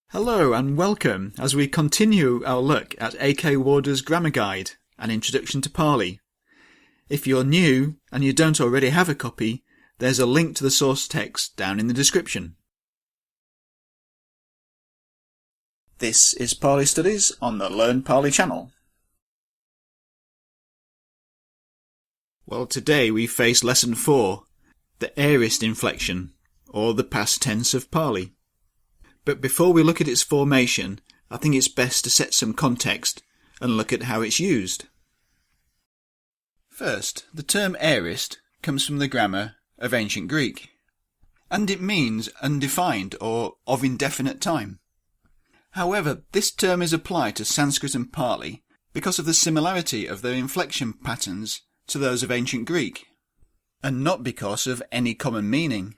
Hello and welcome as we continue our look at A.K. Warder's Grammar Guide, An Introduction to Pali. If you're new and you don't already have a copy, there's a link to the source text down in the description. This is Pali Studies on the Learn Pali channel. Well, today we face Lesson 4, the aorist inflection, or the past tense of Pali. But before we look at its formation, I think it's best to set some context and look at how it's used. First, the term aorist comes from the grammar of ancient Greek, and it means undefined or of indefinite time. However, this term is applied to Sanskrit and Pali because of the similarity of their inflection patterns to those of ancient Greek, and not because of any common meaning.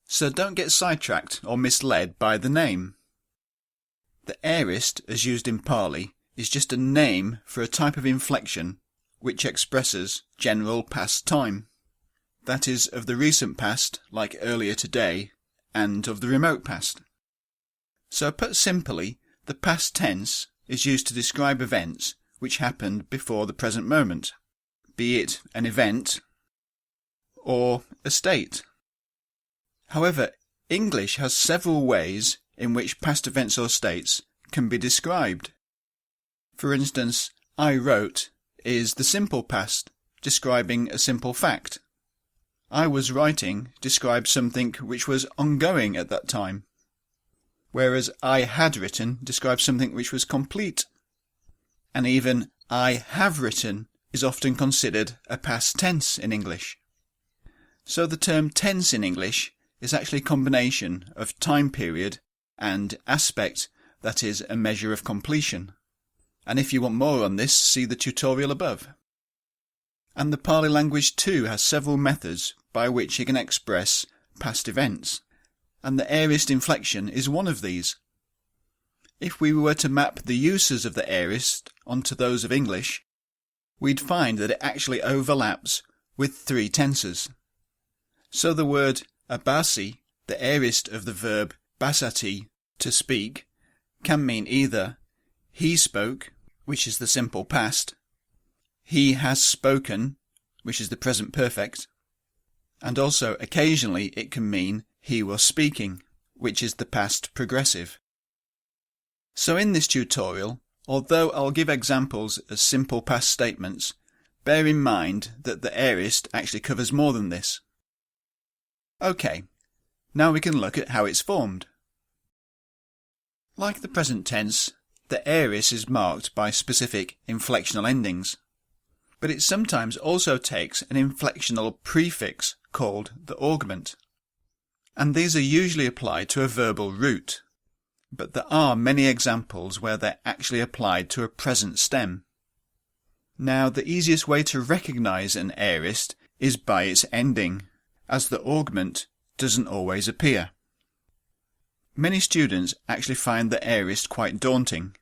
So don't get sidetracked or misled by the name. The aorist, as used in Pali, is just a name for a type of inflection which expresses general past time. That is, of the recent past, like earlier today, and of the remote past. So put simply, the past tense is used to describe events which happened before the present moment, be it an event or a state. However, English has several ways in which past events or states can be described. For instance, I wrote is the simple past, describing a simple fact. I was writing describes something which was ongoing at that time, whereas I had written describes something which was complete. And even I have written is often considered a past tense in English. So the term tense in English is actually a combination of time period and aspect, that is, a measure of completion. And if you want more on this, see the tutorial above. And the Pali language too has several methods by which it can express past events, and the aorist inflection is one of these. If we were to map the uses of the aorist onto those of English, we'd find that it actually overlaps with three tenses. So the word abasi, the aorist of the verb basati, to speak, can mean either he spoke, which is the simple past, he has spoken, which is the present perfect, and also occasionally it can mean he was speaking, which is the past progressive. So in this tutorial, although I'll give examples as simple past statements, bear in mind that the aorist actually covers more than this. Okay, now we can look at how it's formed. Like the present tense, the aorist is marked by specific inflectional endings, but it sometimes also takes an inflectional prefix called the augment, and these are usually applied to a verbal root, but there are many examples where they're actually applied to a present stem. Now, the easiest way to recognise an aorist is by its ending, as the augment doesn't always appear. Many students actually find the aorist quite daunting,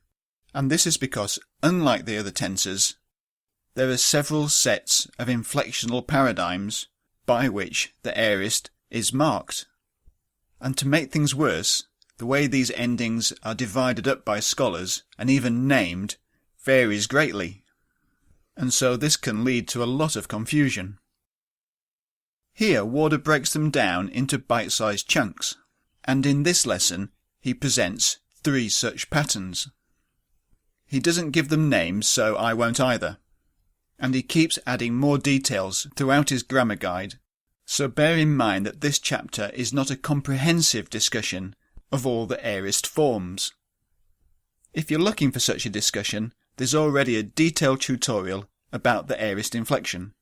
and this is because, unlike the other tenses, there are several sets of inflectional paradigms by which the aorist is marked. And to make things worse, the way these endings are divided up by scholars and even named varies greatly, and so this can lead to a lot of confusion. Here Warder breaks them down into bite-sized chunks, and in this lesson he presents three such patterns. He doesn't give them names, so I won't either, and he keeps adding more details throughout his grammar guide, so bear in mind that this chapter is not a comprehensive discussion of all the aorist forms. If you're looking for such a discussion, there's already a detailed tutorial about the aorist inflection.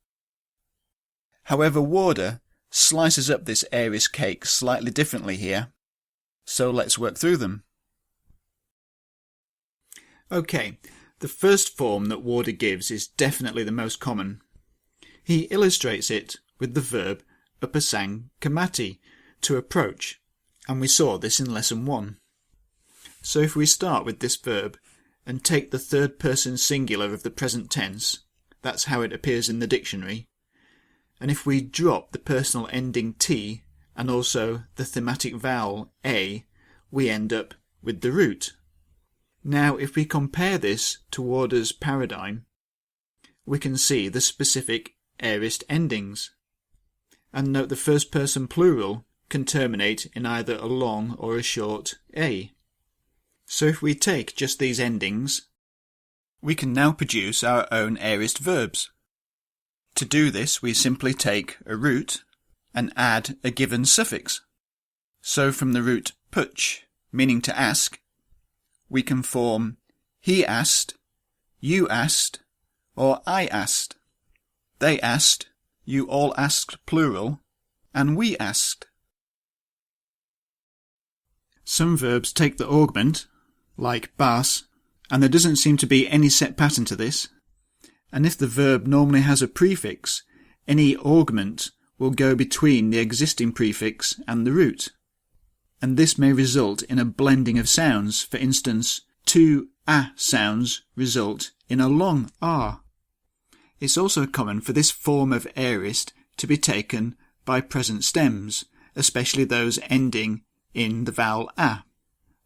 However, Warder slices up this aorist cake slightly differently here, so let's work through them. Okay, the first form that Warder gives is definitely the most common. He illustrates it with the verb upasang kamati, to approach, and we saw this in lesson 1. So if we start with this verb and take the third person singular of the present tense, that's how it appears in the dictionary, and if we drop the personal ending T and also the thematic vowel A, we end up with the root. Now, if we compare this to Warder's paradigm, we can see the specific aorist endings. And note the first person plural can terminate in either a long or a short a. So if we take just these endings, we can now produce our own aorist verbs. To do this, we simply take a root and add a given suffix. So from the root puch, meaning to ask, we can form he asked, you asked, or I asked. They asked, you all asked plural, and we asked. Some verbs take the augment, like bas, and there doesn't seem to be any set pattern to this. And if the verb normally has a prefix, any augment will go between the existing prefix and the root. And this may result in a blending of sounds. For instance, two a sounds result in a long r. It's also common for this form of aorist to be taken by present stems, especially those ending in the vowel a,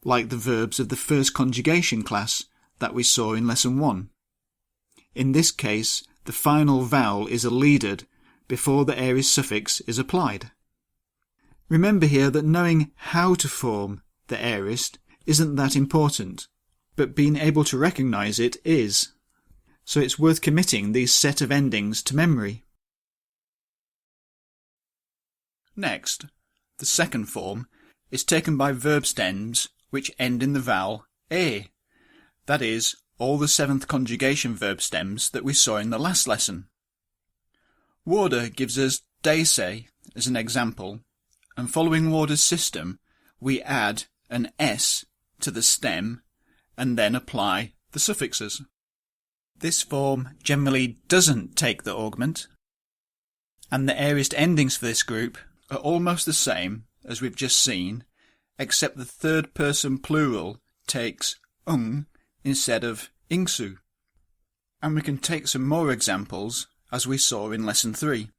like the verbs of the first conjugation class that we saw in lesson 1. In this case, the final vowel is elided before the aorist suffix is applied. Remember here that knowing how to form the aorist isn't that important, but being able to recognise it is. So it's worth committing these set of endings to memory. Next, the second form is taken by verb stems which end in the vowel a. That is, all the seventh conjugation verb stems that we saw in the last lesson. Warder gives us dese as an example, and following Warder's system, we add an s to the stem and then apply the suffixes. This form generally doesn't take the augment, and the aorist endings for this group are almost the same as we've just seen, except the third person plural takes instead of ingsu. And we can take some more examples as we saw in lesson 3.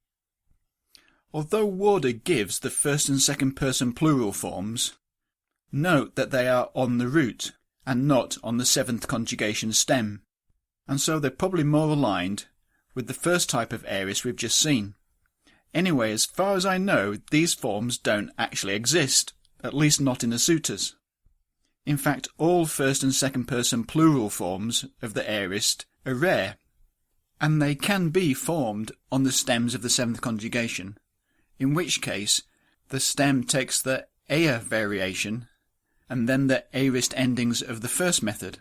Although Warder gives the first and second person plural forms, note that they are on the root and not on the seventh conjugation stem, and so they're probably more aligned with the first type of aorist we've just seen. Anyway, as far as I know, these forms don't actually exist, at least not in the suttas. In fact, all first and second person plural forms of the aorist are rare, and they can be formed on the stems of the seventh conjugation, in which case the stem takes the ea variation and then the aorist endings of the first method.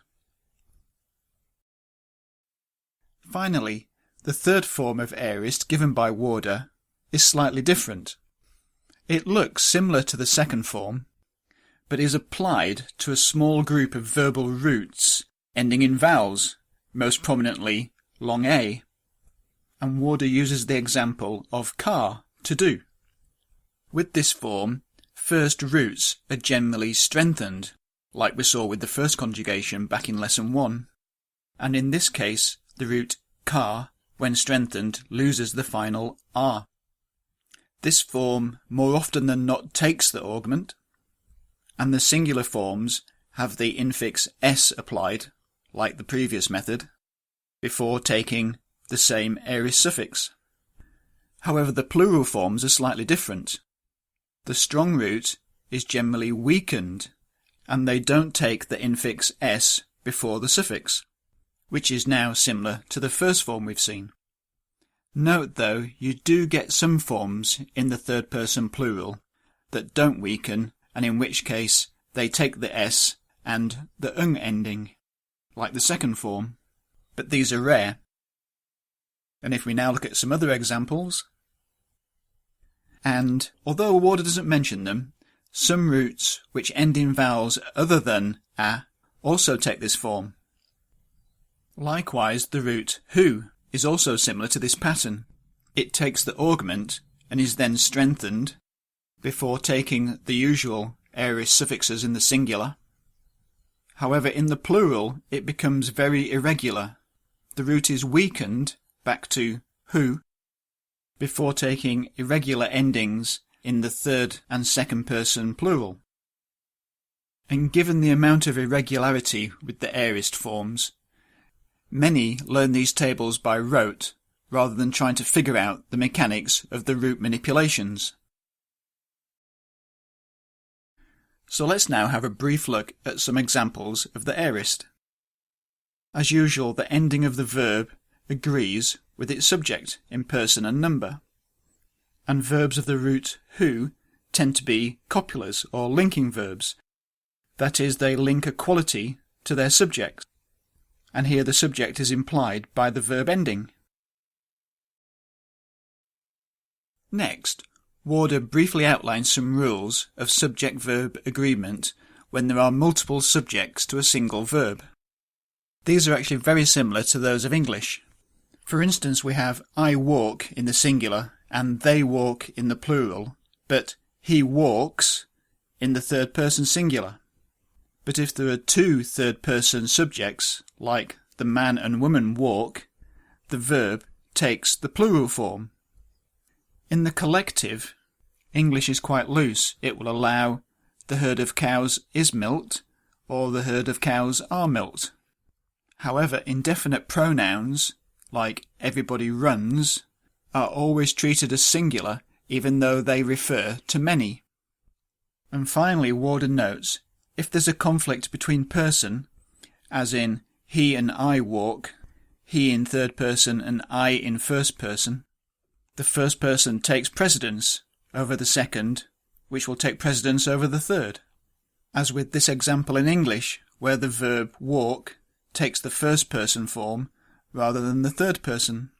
Finally, the third form of aorist given by Warder is slightly different. It looks similar to the second form, but is applied to a small group of verbal roots ending in vowels, most prominently long a, and Warder uses the example of car, to do. With this form, first roots are generally strengthened, like we saw with the first conjugation back in lesson 1, and in this case the root car, when strengthened, loses the final r. This form more often than not takes the augment, and the singular forms have the infix s applied, like the previous method, before taking the same aorist suffix. However, the plural forms are slightly different. The strong root is generally weakened, and they don't take the infix s before the suffix, which is now similar to the first form we've seen. Note though, you do get some forms in the third person plural that don't weaken, and in which case they take the s and the ending, like the second form, but these are rare. And if we now look at some other examples, and although Warder doesn't mention them, some roots which end in vowels other than a also take this form. Likewise, the root hu is also similar to this pattern. It takes the augment and is then strengthened before taking the usual aorist suffixes in the singular. However, in the plural it becomes very irregular. The root is weakened back to hu before taking irregular endings in the third and second person plural. and given the amount of irregularity with the aorist forms, many learn these tables by rote rather than trying to figure out the mechanics of the root manipulations. So let's now have a brief look at some examples of the aorist. As usual, the ending of the verb agrees with its subject in person and number, and verbs of the root who tend to be copulars or linking verbs. That is, they link a quality to their subject, and here the subject is implied by the verb ending. Next, Warder briefly outlines some rules of subject-verb agreement when there are multiple subjects to a single verb. These are actually very similar to those of English. For instance, we have I walk in the singular and they walk in the plural, but he walks in the third person singular. But if there are two third-person subjects, like the man and woman walk, the verb takes the plural form. In the collective, English is quite loose. It will allow the herd of cows is milked, or the herd of cows are milked. However, indefinite pronouns, like everybody runs, are always treated as singular, even though they refer to many. And finally, Warder notes, if there's a conflict between person, as in he and I walk, he in third person and I in first person, the first person takes precedence over the second, which will take precedence over the third. As with this example in English, where the verb walk takes the first person form rather than the third person.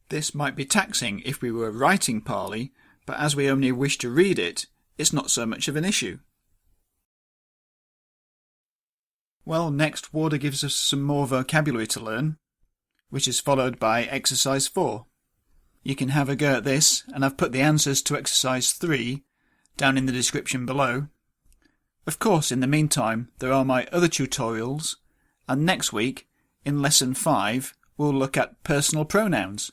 This might be taxing if we were writing Pali, but as we only wish to read it, it's not so much of an issue. Well, next Warder gives us some more vocabulary to learn, which is followed by exercise 4. You can have a go at this, and I've put the answers to exercise 3 down in the description below. Of course, in the meantime, there are my other tutorials, and next week, in lesson 5, we'll look at personal pronouns.